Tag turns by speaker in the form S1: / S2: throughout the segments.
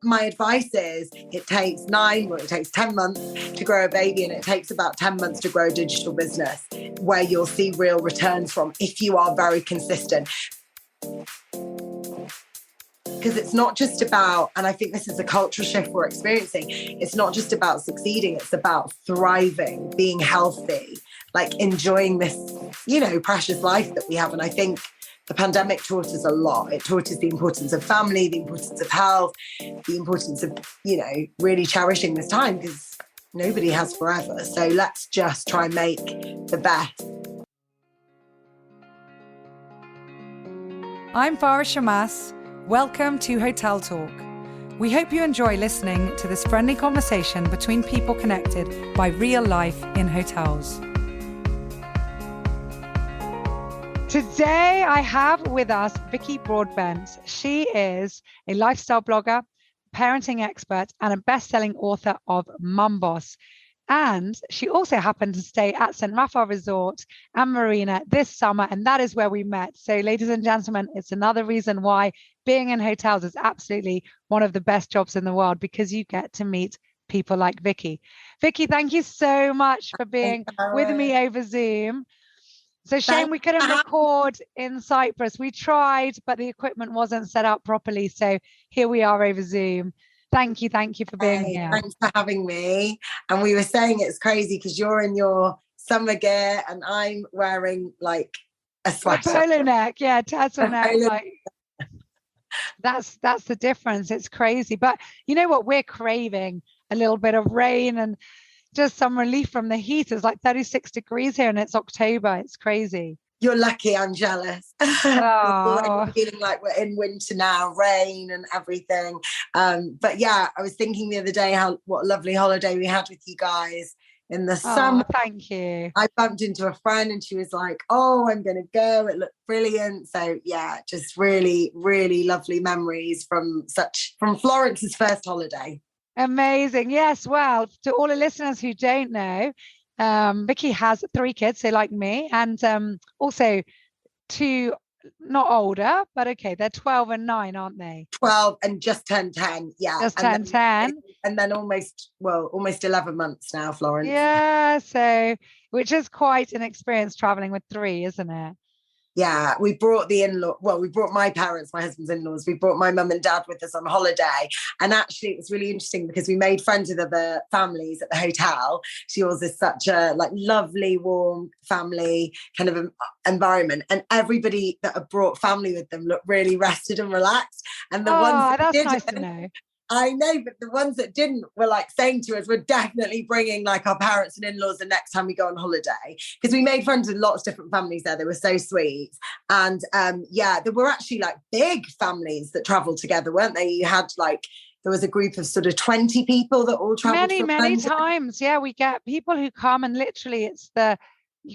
S1: my advice is it takes 9 or it takes 10 months to grow a baby, and it takes about 10 months to grow a digital business where you'll see real returns from if you are very consistent. Because it's not just about, and I think this is a cultural shift we're experiencing, it's not just about succeeding, it's about thriving, being healthy, like enjoying this, precious life that we have. And I think the pandemic taught us a lot. It taught us the importance of family, the importance of health, the importance of, really cherishing this time, because nobody has forever. So let's just try and make the best.
S2: I'm Farah Shammas. Welcome to Hotel Talk. We hope you enjoy listening to this friendly conversation between people connected by real life in hotels. Today I have with us Vicki Broadbent. She is a lifestyle blogger, parenting expert, and a best-selling author of MumBoss. And she also happened to stay at St. Raphael Resort and Marina this summer, and that is where we met. So, ladies and gentlemen, it's another reason why being in hotels is absolutely one of the best jobs in the world, because you get to meet people like Vicki. Vicki, thank you so much for being with me over Zoom. So shame we couldn't record in Cyprus. We tried, but the equipment wasn't set up properly. So here we are over Zoom. Thank you for being here.
S1: Thanks for having me. And we were saying it's crazy because you're in your summer gear and I'm wearing like a sweater.
S2: A polo neck, yeah, turtleneck. Like, that's the difference. It's crazy. But you know what? We're craving a little bit of rain and just some relief from the heat. It's like 36 degrees here and it's October. It's crazy.
S1: You're lucky. I'm jealous.
S2: Oh.
S1: Feeling like we're in winter now, rain and everything. But yeah, I was thinking the other day what a lovely holiday we had with you guys in the summer.
S2: Thank you.
S1: I bumped into a friend and she was like, "Oh, I'm going to go. It looked brilliant." So yeah, just really, really lovely memories from Florence's first holiday.
S2: Amazing. Yes. Well, to all the listeners who don't know, Vicki has 3 kids, so like me, and also 2, not older, but okay, they're 12 and 9, aren't they?
S1: 12 and just turned 10, yeah.
S2: Just turned 10.
S1: And then almost 11 months now, Florence.
S2: Yeah, so, which is quite an experience traveling with 3, isn't it?
S1: Yeah, we brought my parents, my husband's in-laws, we brought my mum and dad with us on holiday. And actually it was really interesting because we made friends with other families at the hotel. Yours is such a lovely, warm family kind of environment. And everybody that had brought family with them looked really rested and relaxed. And the ones that
S2: that's nice to know.
S1: I know, but the ones that didn't were like saying to us, we're definitely bringing like our parents and in-laws the next time we go on holiday, because we made friends with lots of different families there. They were so sweet. And there were actually like big families that traveled together, weren't they? You had there was a group of sort of 20 people that all traveled.
S2: Many times. Yeah, we get people who come and literally it's the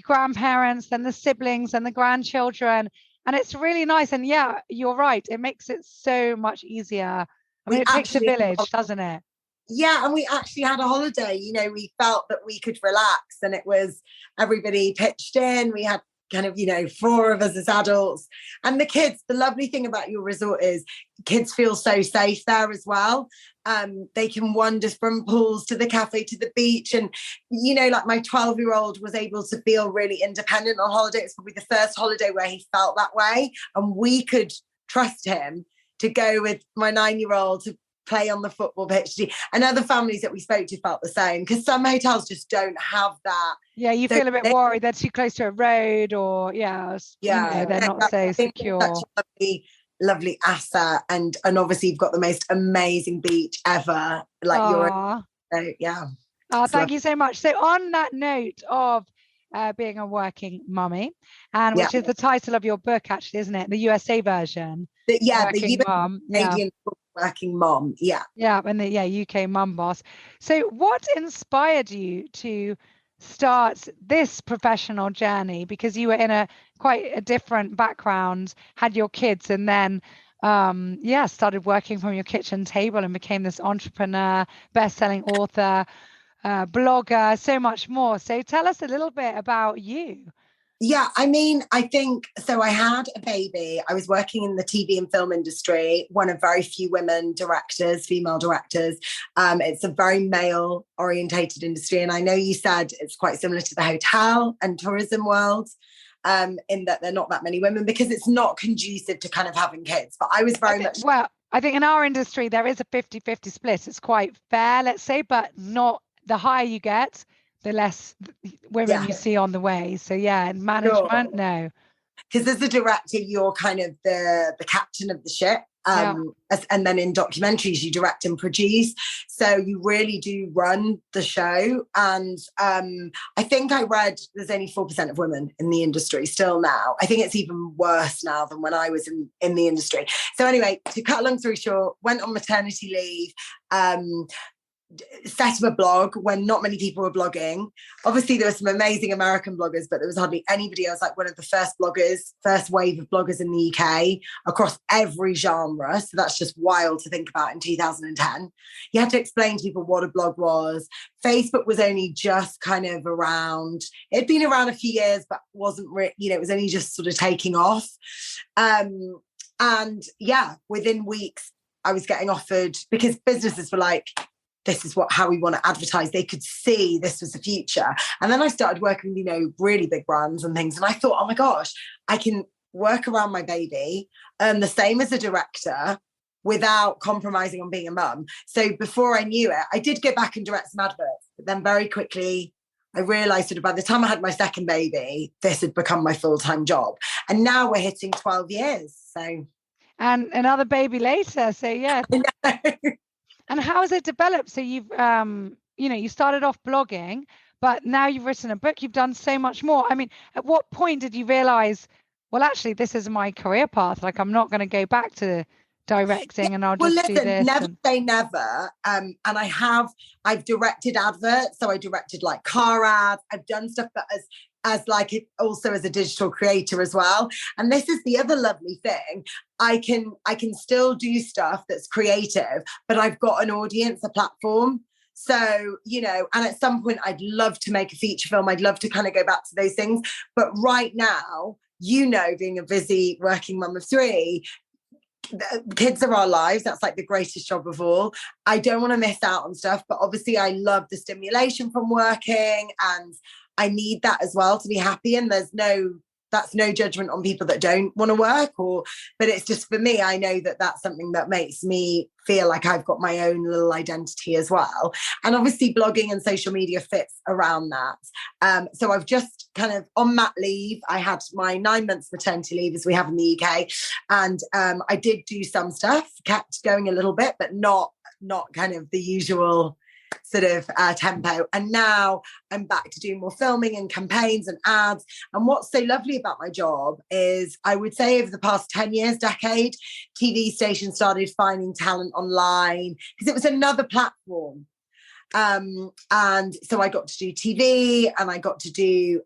S2: grandparents and the siblings and the grandchildren. And it's really nice. And yeah, you're right. It makes it so much easier. I mean, it takes a village, doesn't it?
S1: Yeah, and we actually had a holiday. We felt that we could relax, and it was everybody pitched in. We had kind of 4 of us as adults, and the kids. The lovely thing about your resort is kids feel so safe there as well. They can wander from pools to the cafe to the beach, and like my 12-year-old was able to feel really independent on holiday. It's probably the first holiday where he felt that way, and we could trust him to go with my 9-year-old to play on the football pitch. And other families that we spoke to felt the same, because some hotels just don't have that.
S2: Yeah, you feel a bit worried they're too close to a road, or they're not so secure.
S1: Such a lovely asset, and obviously you've got the most amazing beach ever.
S2: Thank you so much. So on that note of being a working mummy, and which is the title of your book, actually, isn't it? The USA version.
S1: The Canadian working mom. Yeah.
S2: Yeah, and the UK MumBoss. So what inspired you to start this professional journey? Because you were in quite a different background, had your kids, and then started working from your kitchen table and became this entrepreneur, best-selling author, blogger, so much more. So tell us a little bit about you.
S1: Yeah, I mean, I think so. I had a baby. I was working in the TV and film industry, one of very few women directors, female directors. It's a very male orientated industry. And I know you said it's quite similar to the hotel and tourism world, in that there are not that many women because it's not conducive to kind of having kids. But I was very much.
S2: Well, I think in our industry, there is a 50-50 split. It's quite fair, let's say, but not the higher you get, the less women you see on the way. So yeah, in management, no.
S1: Because as a director, you're kind of the captain of the ship. And then in documentaries, you direct and produce. So you really do run the show. And I think I read there's only 4% of women in the industry still now. I think it's even worse now than when I was in the industry. So anyway, to cut a long story short, went on maternity leave, set up a blog when not many people were blogging. Obviously, there were some amazing American bloggers, but there was hardly anybody. I was like one of the first wave of bloggers in the UK across every genre. So that's just wild to think about in 2010. You had to explain to people what a blog was. Facebook was only just kind of around. It'd been around a few years, but wasn't it was only just sort of taking off. And yeah, within weeks, I was getting offered, because businesses were like, this is how we want to advertise. They could see this was the future. And then I started working with, really big brands and things. And I thought, oh my gosh, I can work around my baby, the same as a director without compromising on being a mum. So before I knew it, I did go back and direct some adverts, but then very quickly I realized that by the time I had my second baby, this had become my full-time job. And now we're hitting 12 years. So.
S2: And another baby later. So yeah. And how has it developed? So you've, you started off blogging, but now you've written a book, you've done so much more. I mean, at what point did you realize, well, actually, this is my career path. Like, I'm not going to go back to directing and I'll just do this.
S1: Never say never. And I've directed adverts. So I directed like car ads. I've done stuff that also as a digital creator as well. And this is the other lovely thing. I can still do stuff that's creative, but I've got an audience, a platform. So, and at some point I'd love to make a feature film. I'd love to kind of go back to those things. But right now, being a busy working mum of three, kids are our lives. That's like the greatest job of all. I don't want to miss out on stuff, but obviously I love the stimulation from working, and I need that as well to be happy. And that's no judgment on people that don't want to work, but it's just, for me, I know that that's something that makes me feel like I've got my own little identity as well. And obviously blogging and social media fits around that. So I've just kind of on mat leave. I had my 9 months maternity leave, as we have in the UK. And I did do some stuff, kept going a little bit, but not kind of the usual sort of tempo. And now I'm back to doing more filming and campaigns and ads. And what's so lovely about my job is, I would say over the past 10 years, decade, TV stations started finding talent online because it was another platform. And so I got to do TV, and I got to do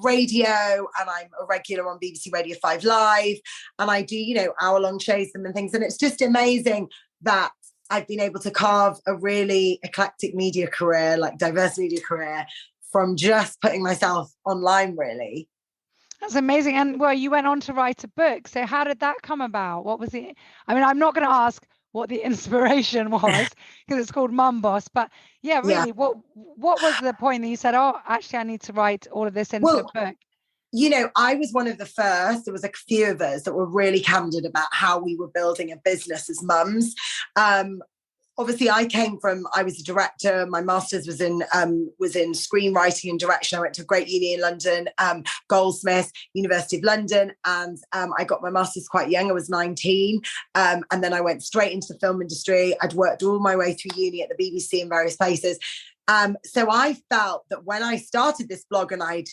S1: radio, and I'm a regular on BBC Radio 5 Live, and I do, hour-long shows and things. And it's just amazing that I've been able to carve a really eclectic media career, like diverse media career, from just putting myself online, really.
S2: That's amazing. And well, you went on to write a book. So how did that come about? What was it? I mean, I'm not going to ask what the inspiration was because it's called MumBoss. But yeah, really, what was the point that you said, oh, actually, I need to write all of this into a book?
S1: I was one of the first. There was a few of us that were really candid about how we were building a business as mums. Obviously, I was a director. My master's was in screenwriting and direction. I went to a great uni in London, Goldsmiths, University of London, and I got my master's quite young. I was 19, and then I went straight into the film industry. I'd worked all my way through uni at the BBC in various places. So I felt that when I started this blog and I'd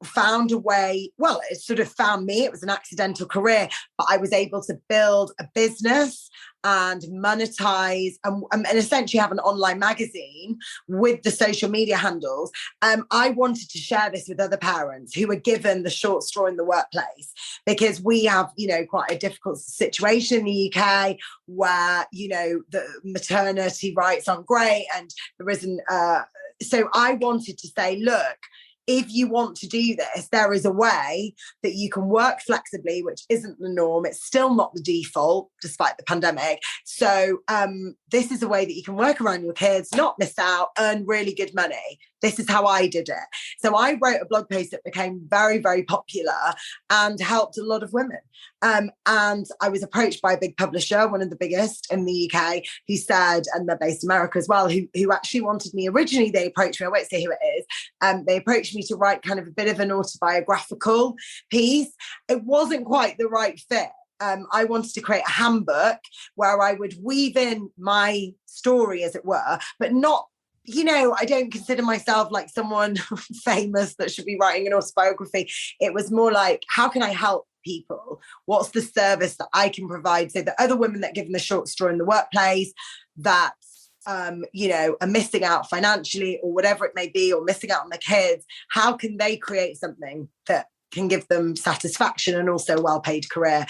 S1: found a way, well, it sort of found me. It was an accidental career, but I was able to build a business and monetize and essentially have an online magazine with the social media handles. I wanted to share this with other parents who were given the short straw in the workplace, because we have, quite a difficult situation in the UK where, the maternity rights aren't great and there isn't. So I wanted to say, look, if you want to do this, there is a way that you can work flexibly, which isn't the norm. It's still not the default, despite the pandemic. So this is a way that you can work around your kids, not miss out, earn really good money. This is how I did it. So I wrote a blog post that became very, very popular and helped a lot of women. And I was approached by a big publisher, one of the biggest in the UK, who said, and they're based in America as well, who actually wanted me originally. They approached me, I won't say who it is. They approached me to write kind of a bit of an autobiographical piece. It wasn't quite the right fit. I wanted to create a handbook where I would weave in my story, as it were, but not, I don't consider myself like someone famous that should be writing an autobiography. It was more like, how can I help people? What's the service that I can provide so that other women that are given the short straw in the workplace that are missing out financially or whatever it may be, or missing out on their kids, how can they create something that can give them satisfaction and also a well-paid career?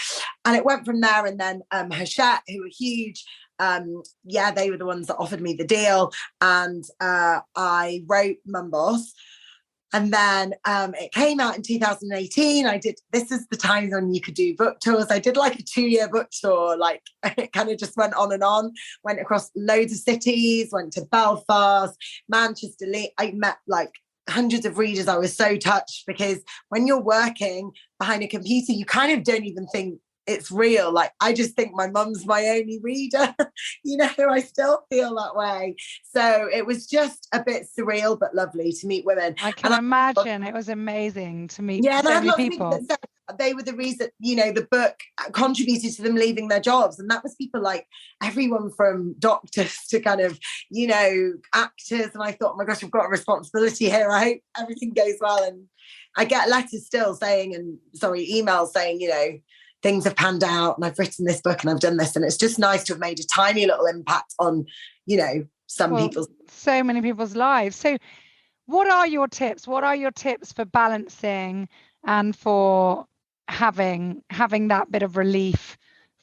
S1: And it went from there. And then Hachette, who were huge, they were the ones that offered me the deal. And I wrote MumBoss. And then it came out in 2018. This is the time when you could do book tours. I did like a 2-year book tour. Like it kind of just went on, went across loads of cities, went to Belfast, Manchester. I met like hundreds of readers. I was so touched, because when you're working behind a computer, you kind of don't even think it's real. Like, I just think my mum's my only reader. I still feel that way. So it was just a bit surreal, but lovely to meet women.
S2: I can imagine it was amazing to meet so many people.
S1: They were the reason, the book contributed to them leaving their jobs. And that was people like everyone from doctors to kind of, actors. And I thought, oh my gosh, I've got a responsibility here. I hope everything goes well. And I get letters still saying, emails saying, things have panned out and I've written this book and I've done this. And it's just nice to have made a tiny little impact on,
S2: so many people's lives. So what are your tips? What are your tips for balancing and for having that bit of relief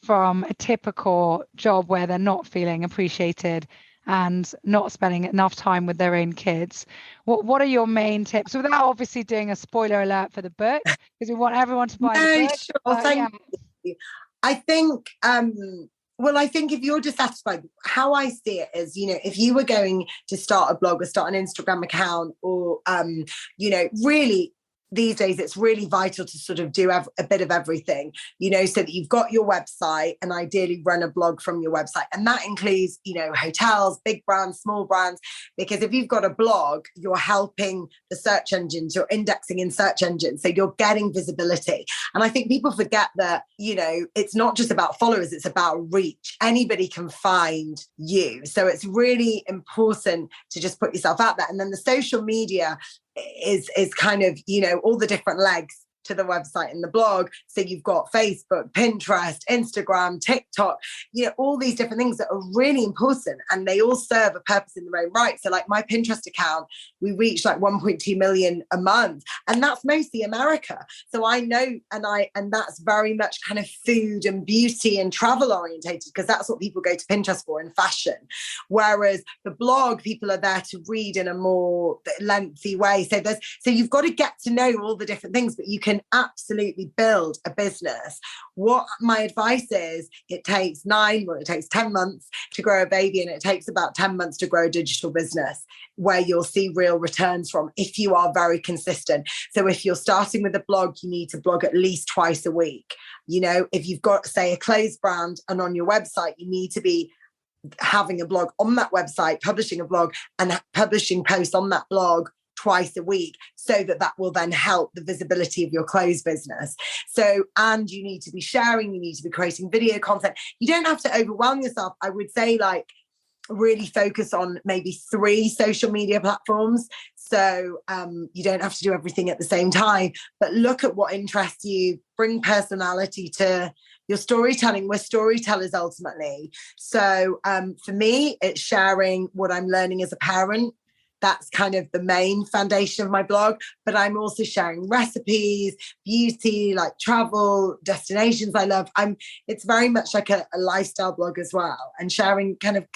S2: from a typical job where they're not feeling appreciated and not spending enough time with their own kids? What are your main tips, without obviously doing a spoiler alert for the book, because we want everyone to buy the book?
S1: Sure, thank you. I think if you're dissatisfied, how I see it is, if you were going to start a blog or start an Instagram account or, really these days it's really vital to sort of do a bit of everything, so that you've got your website and ideally run a blog from your website. And that includes, hotels, big brands, small brands, because if you've got a blog, you're helping the search engines, you're indexing in search engines. So you're getting visibility. And I think people forget that, it's not just about followers, it's about reach. Anybody can find you. So it's really important to just put yourself out there. And then the social media is kind of, all the different legs to the website and the blog. So you've got Facebook, Pinterest, Instagram, TikTok, all these different things that are really important, and they all serve a purpose in their own right. So like my Pinterest account, we reach like 1.2 million a month, and that's mostly America. So I know, and that's very much kind of food and beauty and travel orientated, because that's what people go to Pinterest for, in fashion. Whereas the blog, people are there to read in a more lengthy way. So you've got to get to know all the different things, but you can absolutely build a business. What my advice is, it takes 10 months to grow a baby, and it takes about 10 months to grow a digital business where you'll see real returns from, if you are very consistent. So if you're starting with a blog, you need to blog at least twice a week. If you've got, say, a clothes brand and on your website, you need to be having a blog on that website, publishing a blog and publishing posts on that blog twice a week, so that will then help the visibility of your clothes business. So, and you need to be sharing, you need to be creating video content. You don't have to overwhelm yourself. I would say really focus on maybe 3 social media platforms. So you don't have to do everything at the same time, but look at what interests you, bring personality to your storytelling. We're storytellers ultimately. So for me, it's sharing what I'm learning as a parent. That's kind of the main foundation of my blog, but I'm also sharing recipes, beauty, like travel, destinations I love. It's very much like a lifestyle blog as well, and sharing kind of,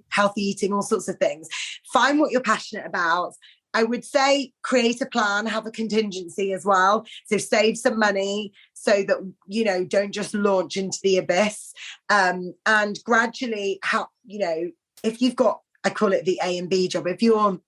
S1: healthy eating, all sorts of things. Find what you're passionate about, I would say create a plan, have a contingency as well. So save some money so that, you know, don't just launch into the abyss. And gradually, if you've got, I call it the A and B job, if you're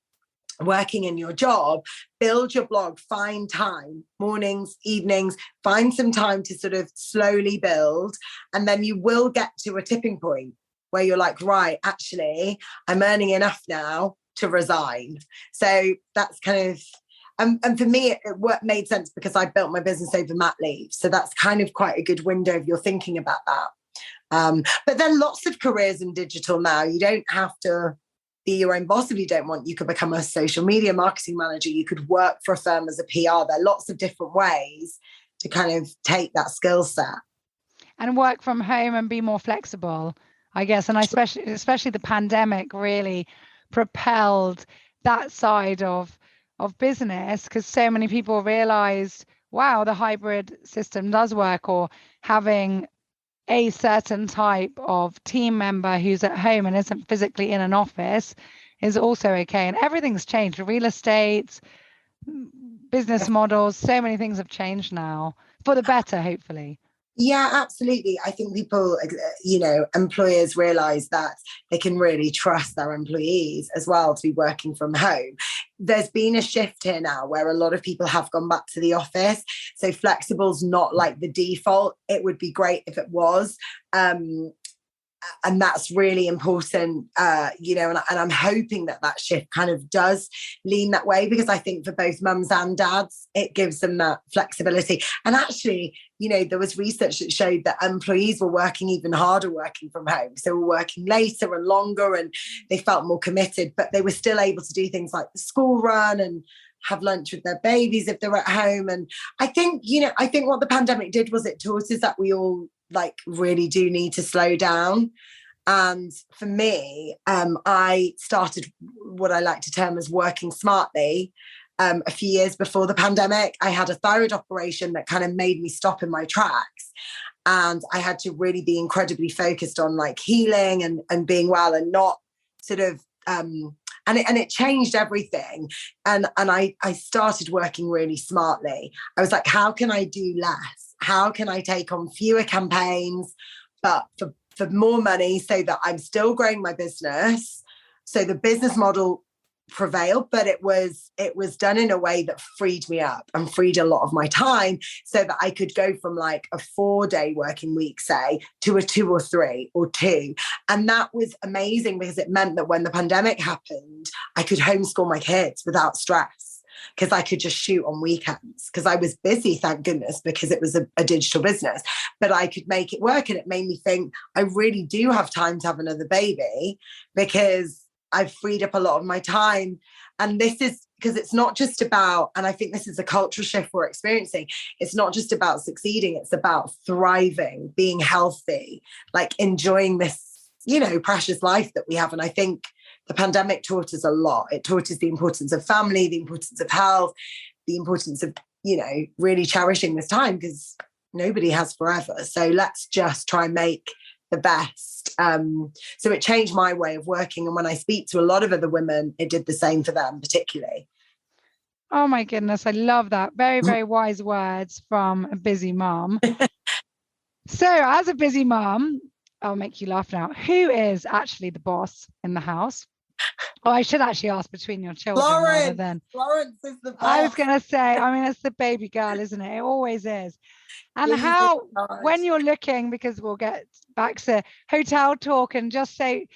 S1: working in your job, build your blog, find time, mornings, evenings, find some time to sort of slowly build. And then you will get to a tipping point where you're like, right, actually, I'm earning enough now to resign. So that's kind of, and for me, it made sense because I built my business over mat leave. So that's kind of quite a good window if you're thinking about that. But then lots of careers in digital now. You don't have to be your own boss if you don't want. You could become a social media marketing manager. You could work for a firm as a PR. There are lots of different ways to kind of take that skill set.
S2: And work from home and be more flexible, I guess. And especially the pandemic really propelled that side of business, because so many people realized, wow, the hybrid system does work, or having a certain type of team member who's at home and isn't physically in an office is also okay. And everything's changed. Real estate, business models, so many things have changed now for the better, hopefully.
S1: Yeah, absolutely. I think people, employers realize that they can really trust their employees as well to be working from home. There's been a shift here now where a lot of people have gone back to the office. So flexible's not like the default. It would be great if it was. And that's really important, and I'm hoping that shift kind of does lean that way, because I think for both mums and dads, it gives them that flexibility. And actually, there was research that showed that employees were working even harder working from home. So were working later and longer, and they felt more committed, but they were still able to do things like the school run and have lunch with their babies if they're at home. And I think what the pandemic did was it taught us that we all really do need to slow down. And for me, I started what I like to term as working smartly. A few years before the pandemic, I had a thyroid operation that kind of made me stop in my tracks. And I had to really be incredibly focused on healing and being well, and not sort of, and it changed everything. And I started working really smartly. I was like, how can I do less? How can I take on fewer campaigns, but for more money, so that I'm still growing my business? So the business model prevailed, but it was done in a way that freed me up and freed a lot of my time, so that I could go from a 4-day working week, say, to a 2 or 3 or 2. And that was amazing, because it meant that when the pandemic happened, I could homeschool my kids without stress, because I could just shoot on weekends, because I was busy, thank goodness, because it was a digital business, but I could make it work. And it made me think I really do have time to have another baby, because I've freed up a lot of my time. And this is because it's not just about, and I think this is a cultural shift we're experiencing, it's not just about succeeding, it's about thriving, being healthy, enjoying this, precious life that we have. And I think the pandemic taught us a lot. It taught us the importance of family, the importance of health, the importance of, really cherishing this time, because nobody has forever. So let's just try and make the best. So it changed my way of working. And when I speak to a lot of other women, it did the same for them, particularly.
S2: Oh my goodness, I love that. Very, very wise words from a busy mom. So as a busy mom, I'll make you laugh now. Who is actually the boss in the house? Oh, I should actually ask between your children rather than...
S1: Florence is the boss.
S2: I was going to say, it's the baby girl, isn't it? It always is. And when you're looking, because we'll get back to hotel talk and just say,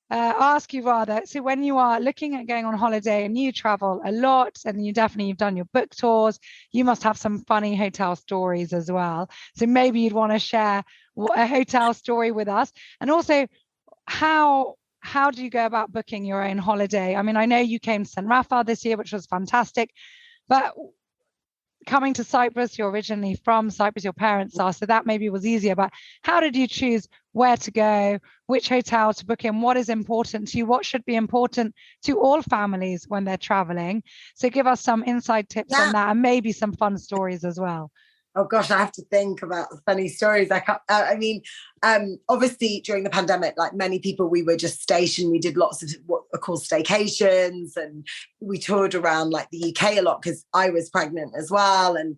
S2: ask you rather, so when you are looking at going on holiday and you travel a lot, and you've done your book tours, you must have some funny hotel stories as well. So maybe you'd want to share a hotel story with us. And also, how do you go about booking your own holiday? I know you came to St. Raphael this year, which was fantastic, but coming to Cyprus, you're originally from Cyprus, your parents are, so that maybe was easier. But how did you choose where to go, which hotel to book in, what is important to you, what should be important to all families when they're traveling? So give us some inside tips on that, and maybe some fun stories as well.
S1: Oh gosh, I have to think about funny stories. Obviously during the pandemic, like many people, we were just stationed. We did lots of what are called staycations, and we toured around like the UK a lot because I was pregnant as well, and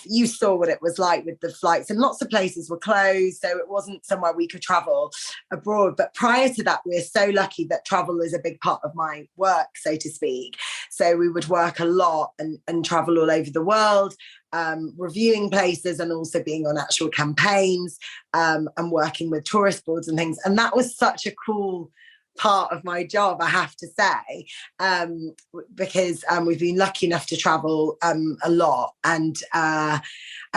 S1: you saw what it was like with the flights, and lots of places were closed, so it wasn't somewhere we could travel abroad. But prior to that, we're so lucky that travel is a big part of my work, so to speak. So we would work a lot and travel all over the world, reviewing places and also being on actual campaigns, and working with tourist boards and things. And that was such a cool part of my job, I have to say, because we've been lucky enough to travel a lot, and I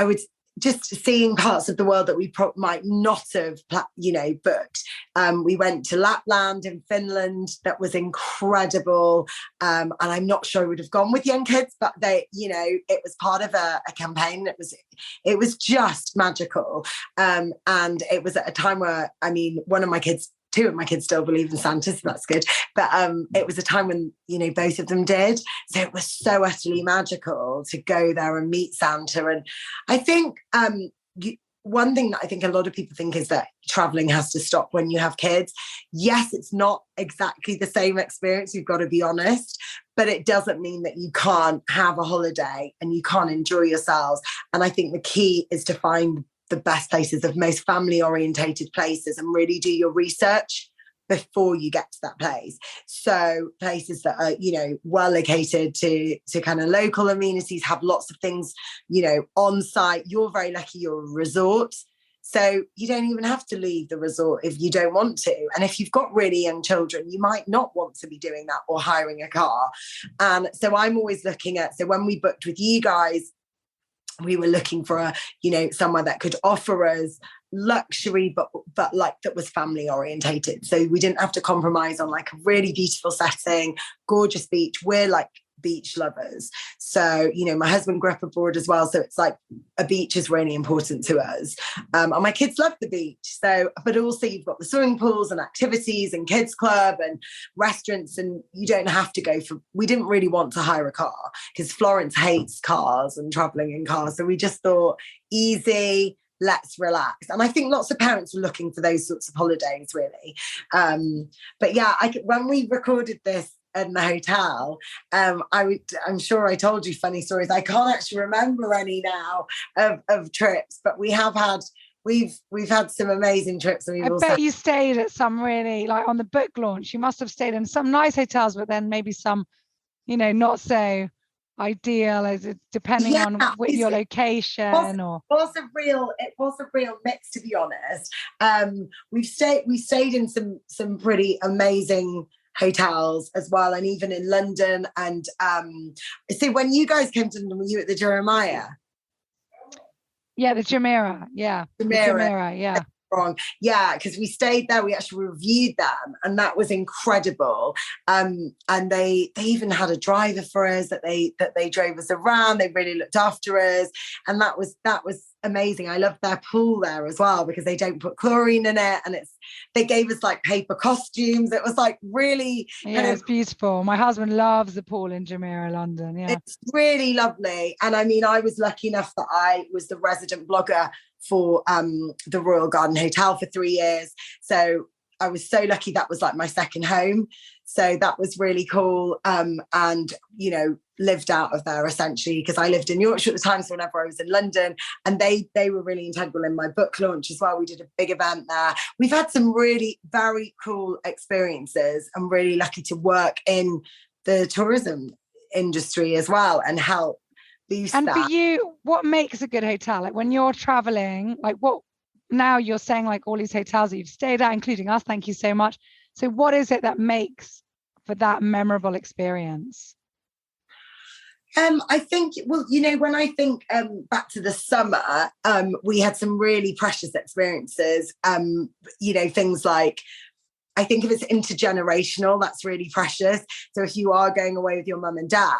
S1: would just seeing parts of the world that we might not have booked. We went to Lapland in Finland. That was incredible, and I'm not sure I would have gone with young kids, but it was part of a campaign. It was just magical, and it was at a time where, I mean, two of my kids still believe in Santa, so that's good. But it was a time when, both of them did. So it was so utterly magical to go there and meet Santa. And I think one thing that I think a lot of people think is that traveling has to stop when you have kids. Yes, it's not exactly the same experience, you've got to be honest, but it doesn't mean that you can't have a holiday and you can't enjoy yourselves. And I think the key is to find the best places, of most family orientated places, and really do your research before you get to that place. So places that are, well located to kind of local amenities, have lots of things, on site. You're very lucky you're a resort, so you don't even have to leave the resort if you don't want to. And if you've got really young children, you might not want to be doing that or hiring a car. And so I'm always looking at, so when we booked with you guys, we were looking for somewhere that could offer us luxury, but like that was family orientated. So we didn't have to compromise on like a really beautiful setting, gorgeous beach. We're like beach lovers. So, my husband grew up abroad as well. So it's like a beach is really important to us. And my kids love the beach. So, but also you've got the swimming pools and activities and kids club and restaurants, and you don't have to we didn't really want to hire a car because Florence hates cars and traveling in cars. So we just thought easy, let's relax. And I think lots of parents are looking for those sorts of holidays, really. But yeah, when we recorded this in the hotel, I'm sure I told you funny stories. I can't actually remember any now of trips, but we've had some amazing trips. And
S2: I bet you stayed at some really, like on the book launch, you must have stayed in some nice hotels, but then maybe some, not so ideal, depending on your location. It
S1: was a real mix, to be honest. We stayed in some pretty amazing hotels as well, and even in London. And so when you guys came to London, were you at the Jeremiah?
S2: Yeah, the Jumeirah. Yeah, Jumeirah. Yeah.
S1: Wrong. Yeah, because we stayed there, we actually reviewed them, and that was incredible. And they even had a driver for us that they drove us around. They really looked after us, and that was amazing. I loved their pool there as well because they don't put chlorine in it, and they gave us like paper costumes. It was like really
S2: it's beautiful. My husband loves the pool in Jumeirah, London. Yeah,
S1: it's really lovely. And I mean, I was lucky enough that I was the resident blogger for the Royal Garden Hotel for 3 years. So I was so lucky, that was like my second home. So that was really cool. And, lived out of there essentially, because I lived in Yorkshire at the time. So whenever I was in London, and they were really integral in my book launch as well. We did a big event there. We've had some really very cool experiences. I'm really lucky to work in the tourism industry as well and help.
S2: And for you, what makes a good hotel? Like when you're traveling, like what, now you're saying like all these hotels that you've stayed at, including us, thank you so much. So what is it that makes for that memorable experience?
S1: I think, when I think back to the summer, we had some really precious experiences, things like, I think if it's intergenerational, that's really precious. So if you are going away with your mum and dad,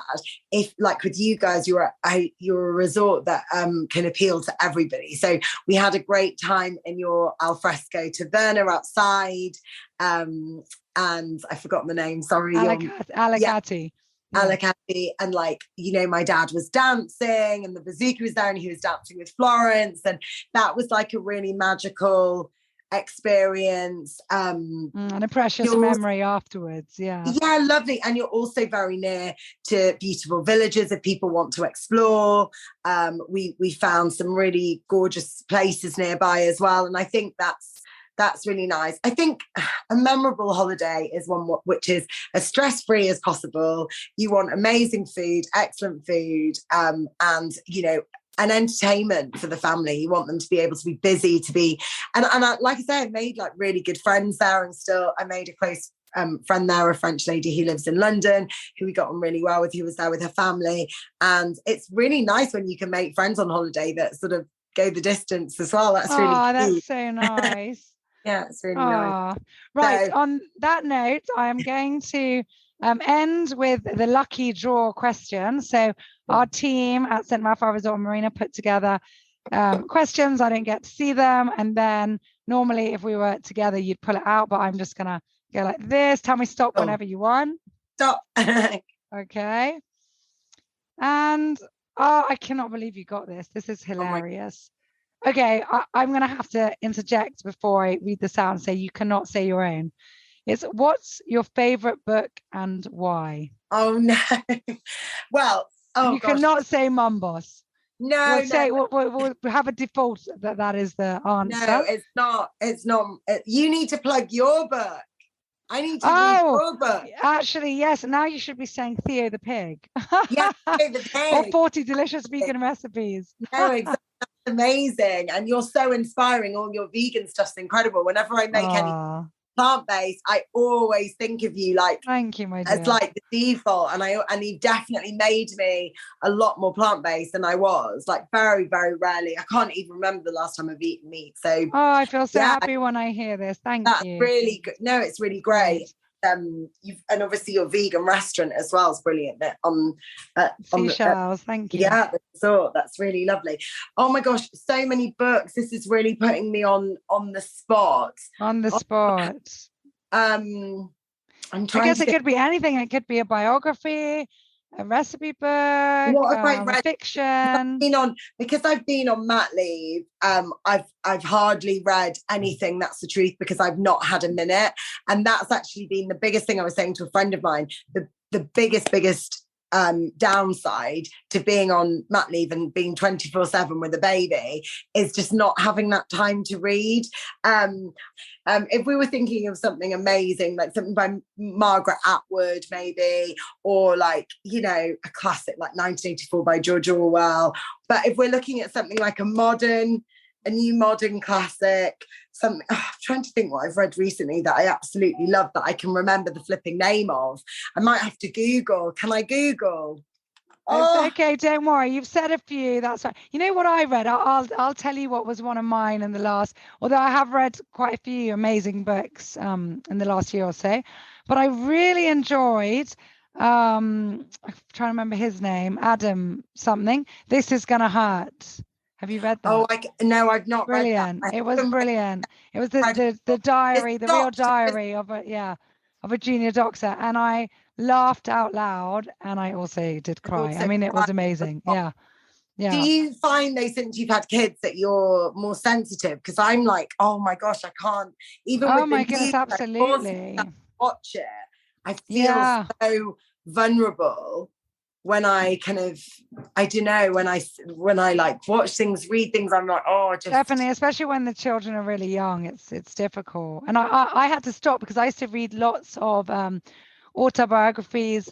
S1: if like with you guys, you're a resort that can appeal to everybody. So we had a great time in your alfresco taverna outside, and I've forgotten the name. Sorry,
S2: Alicante.
S1: Yeah. Alicante, and my dad was dancing, and the bazooka was there, and he was dancing with Florence, and that was like a really magical experience.
S2: And a precious memory afterwards. Yeah.
S1: Yeah, lovely. And you're also very near to beautiful villages if people want to explore. We found some really gorgeous places nearby as well. And I think that's really nice. I think a memorable holiday is one which is as stress-free as possible. You want amazing food, excellent food, and, you know, an entertainment for the family. You want them to be able to be busy, to be, and I, like I say, I made like really good friends there, and still I made a close friend there, a French lady who lives in London, who we got on really well with, who was there with her family. And it's really nice when you can make friends on holiday that sort of go the distance as well. That's really cute.
S2: That's so nice.
S1: Yeah, it's really nice.
S2: Right, so, on that note, I am going to end with the lucky draw question. So our team at St. Malfar Resort Marina put together questions. I didn't get to see them. And then normally if we were together, you'd pull it out, but I'm just going to go like this. Tell me stop whenever you want.
S1: Stop.
S2: Okay. And I cannot believe you got this. This is hilarious. Okay, I'm going to have to interject before I read this out and say you cannot say your own. It's what's your favorite book and why?
S1: Oh, no. Well,
S2: you cannot say MumBoss.
S1: No,
S2: we'll have a default that is the answer.
S1: No, it's not. You need to plug your book. I need to read your book.
S2: Actually, yes. Now you should be saying Theo the Pig.
S1: Yeah, Theo the Pig.
S2: Or 40 delicious vegan recipes.
S1: No, exactly. That's amazing. And you're so inspiring. All your vegan stuff's incredible. Whenever I make any plant-based, I always think of you, like,
S2: thank you, my dear.
S1: As like the default, and you definitely made me a lot more plant-based than I was, like very, very rarely. I can't even remember the last time I've eaten meat. So
S2: I feel so happy when I hear this. Thank you.
S1: That's really good. No, it's really great. And obviously your vegan restaurant as well is brilliant.
S2: Seashells, thank you.
S1: Yeah, the resort, that's really lovely. Oh my gosh, so many books. This is really putting me on the spot.
S2: On the spot.
S1: I'm trying.
S2: I guess it could be anything. It could be a biography, a recipe book,
S1: what have I read?
S2: Fiction.
S1: Because I've been on mat leave. I've hardly read anything. That's the truth, because I've not had a minute, and that's actually been the biggest thing. I was saying to a friend of mine, the biggest downside to being on mat leave and being 24/7 with a baby is just not having that time to read. If we were thinking of something amazing, like something by Margaret Atwood maybe, or like, you know, a classic like 1984 by George Orwell, but if we're looking at something like a new modern classic, something, I'm trying to think what I've read recently that I absolutely love that I can remember the flipping name of. I might have to Google. Can I Google?
S2: Okay, don't worry. You've said a few. That's right. You know what I read? I'll tell you what was one of mine in the last. Although I have read quite a few amazing books in the last year or so, but I really enjoyed. I'm trying to remember his name. Adam something. This Is Gonna Hurt. Have you read that?
S1: No, I've not
S2: brilliant.
S1: read that.
S2: It was brilliant. It was the diary, the real diary of a junior doctor, and I laughed out loud, and I also did cry. I mean, it was amazing. Yeah. Do
S1: you find though, since you've had kids, that you're more sensitive? Because I'm like, oh my gosh, I can't even.
S2: Oh my goodness, absolutely.
S1: Watch it. I feel so vulnerable when I kind of, I don't know, when I like watch things, read things, I'm like,
S2: definitely, especially when the children are really young, it's difficult. And I had to stop because I used to read lots of autobiographies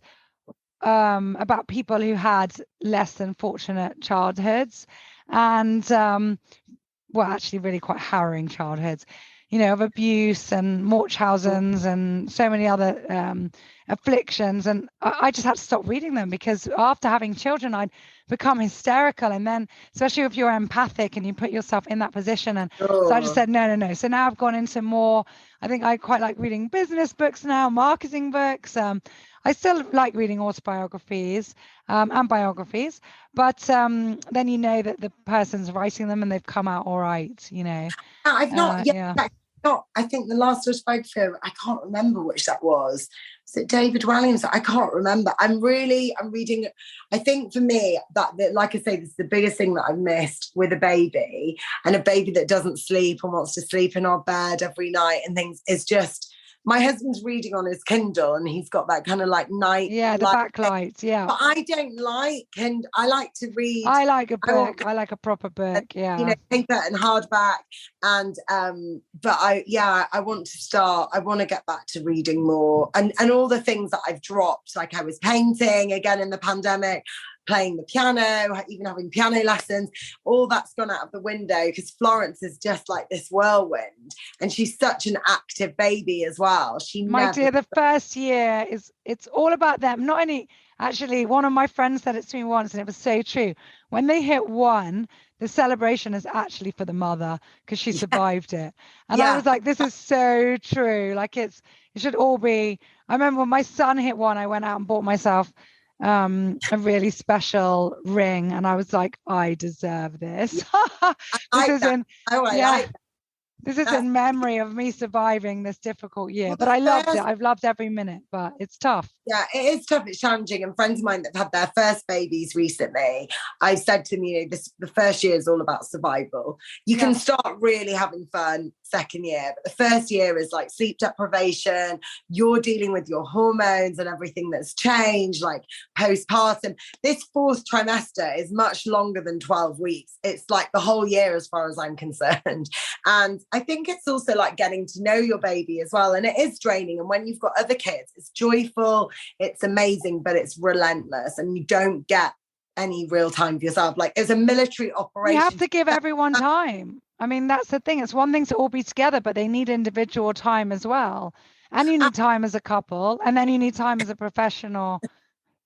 S2: about people who had less than fortunate childhoods, and actually really quite harrowing childhoods, you know, of abuse and Munchausen's and so many other afflictions. And I just had to stop reading them because after having children, I'd become hysterical. And then, especially if you're empathic and you put yourself in that position. And so I just said, no. So now I've gone into more, I think I quite like reading business books now, marketing books. I still like reading autobiographies and biographies, but then you know that the person's writing them and they've come out all right, you know.
S1: I've not yet I think the last autobiography, I can't remember which that was. Is it David Walliams? I can't remember. I'm reading. I think for me, that like I say, this is the biggest thing that I've missed with a baby, and a baby that doesn't sleep and wants to sleep in our bed every night and things, is just, my husband's reading on his Kindle and he's got that kind of like night.
S2: Yeah, the backlight. Yeah.
S1: But I don't like, and I like to read.
S2: I like a book. I like a proper book. Yeah.
S1: You know, paper and hardback. And but I want to start. I want to get back to reading more, and all the things that I've dropped. Like I was painting again in the pandemic, playing the piano, even having piano lessons. All that's gone out of the window because Florence is just like this whirlwind, and she's such an active baby as well.
S2: My dear, the first year it's all about them. Not any. Actually, one of my friends said it to me once, and it was so true. When they hit 1, the celebration is actually for the mother because she survived it. And I was like, this is so true. Like it should all be. I remember when my son hit 1, I went out and bought myself a really special ring, and I was like, I deserve this. This is in memory of me surviving this difficult year. But I loved it. I've loved every minute, but it's tough.
S1: Yeah, it is tough. It's challenging. And friends of mine that have had their first babies recently, I've said to them, you know, the first year is all about survival. You can start really having fun second year, but the first year is like sleep deprivation. You're dealing with your hormones and everything that's changed, like postpartum. This 4th trimester is much longer than 12 weeks. It's like the whole year as far as I'm concerned. And I think it's also like getting to know your baby as well. And it is draining. And when you've got other kids, it's joyful, it's amazing, but it's relentless. And you don't get any real time for yourself. Like it's a military operation.
S2: You have to give everyone time. I mean, that's the thing. It's one thing to all be together, but they need individual time as well. And you need time as a couple. And then you need time as a professional,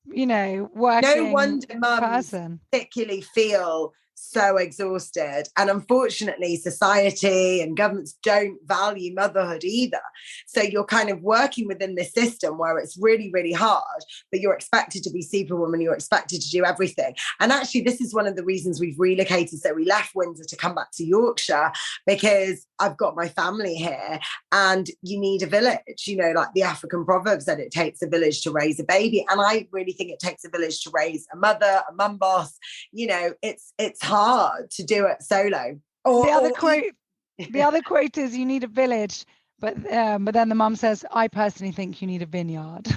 S2: you know, working
S1: No wonder mums particularly feel so exhausted. And unfortunately, society and governments don't value motherhood either. So you're kind of working within this system where it's really, really hard, but you're expected to be superwoman. You're expected to do everything. And actually, this is one of the reasons we've relocated. So we left Windsor to come back to Yorkshire because I've got my family here and you need a village. You know, like the African proverb said, it takes a village to raise a baby. And I really think it takes a village to raise a mother, a MumBoss. You know, it's hard to do it solo.
S2: The other quote is you need a village, but then the mum says, I personally think you need a vineyard.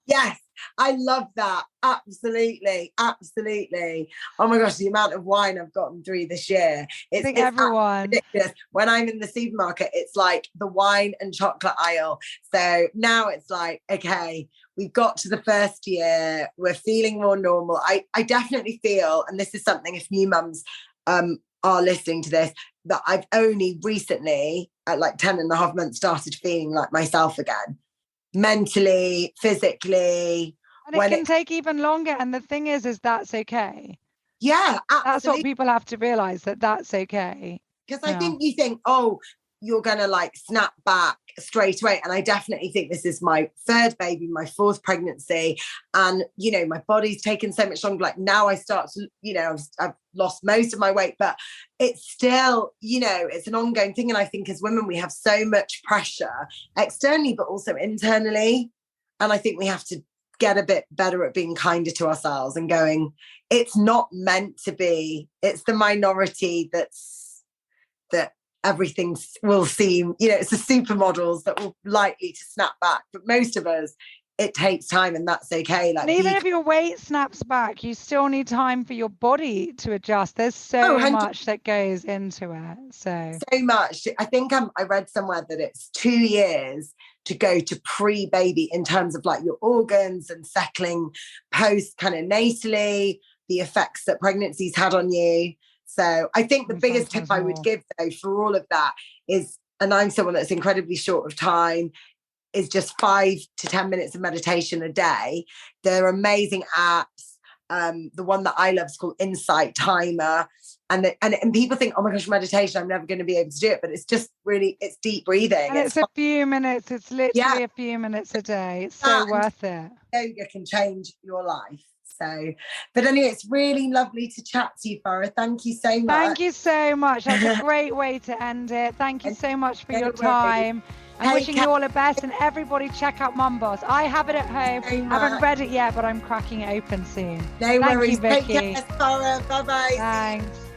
S1: Yes, I love that. Absolutely. Oh my gosh, the amount of wine I've gotten through this year.
S2: I think everyone.
S1: Ridiculous. When I'm in the supermarket, it's like the wine and chocolate aisle. So now it's like, okay, we've got to the first year. We're feeling more normal. I definitely feel, and this is something if new mums are listening to this, that I've only recently, at like 10 and a half months, started feeling like myself again. Mentally, physically.
S2: And it can take even longer. And the thing is that's okay.
S1: Yeah, absolutely.
S2: That's what people have to realize, that's okay.
S1: Because I think you think, oh, you're going to like snap back straight away. And I definitely think this is my 3rd baby, my 4th pregnancy. And, you know, my body's taken so much longer. Like now I start to, you know, I've lost most of my weight, but it's still, you know, it's an ongoing thing. And I think as women, we have so much pressure externally, but also internally. And I think we have to get a bit better at being kinder to ourselves and going, it's not meant to be. It's the minority that everything will seem, you know, it's the supermodels that will likely to snap back. But most of us, it takes time and that's okay. Like,
S2: and even if your weight snaps back, you still need time for your body to adjust. There's so much that goes into it. So
S1: much. I think I read somewhere that it's 2 years to go to pre-baby in terms of like your organs and settling post kind of natally, the effects that pregnancy's had on you. So I think the biggest tip I would give though for all of that is, and I'm someone that's incredibly short of time, is just 5 to 10 minutes of meditation a day. They're amazing apps. the one that I love is called Insight Timer. And people think, oh my gosh, meditation, I'm never going to be able to do it. But it's just really, it's deep breathing.
S2: And it's a few minutes. It's literally a few minutes a day. It's so worth it.
S1: Yoga can change your life. So, but anyway, it's really lovely to chat to you, Farah. Thank you so much.
S2: Thank you so much. That's a great way to end it. Thank you so much for your time. I'm wishing you all the best, and everybody check out MumBoss. I have it at home. I haven't read it yet, but I'm cracking it open soon.
S1: No worries.
S2: Thank you, Vicki.
S1: Take care, Farah. Bye-bye.
S2: Thanks.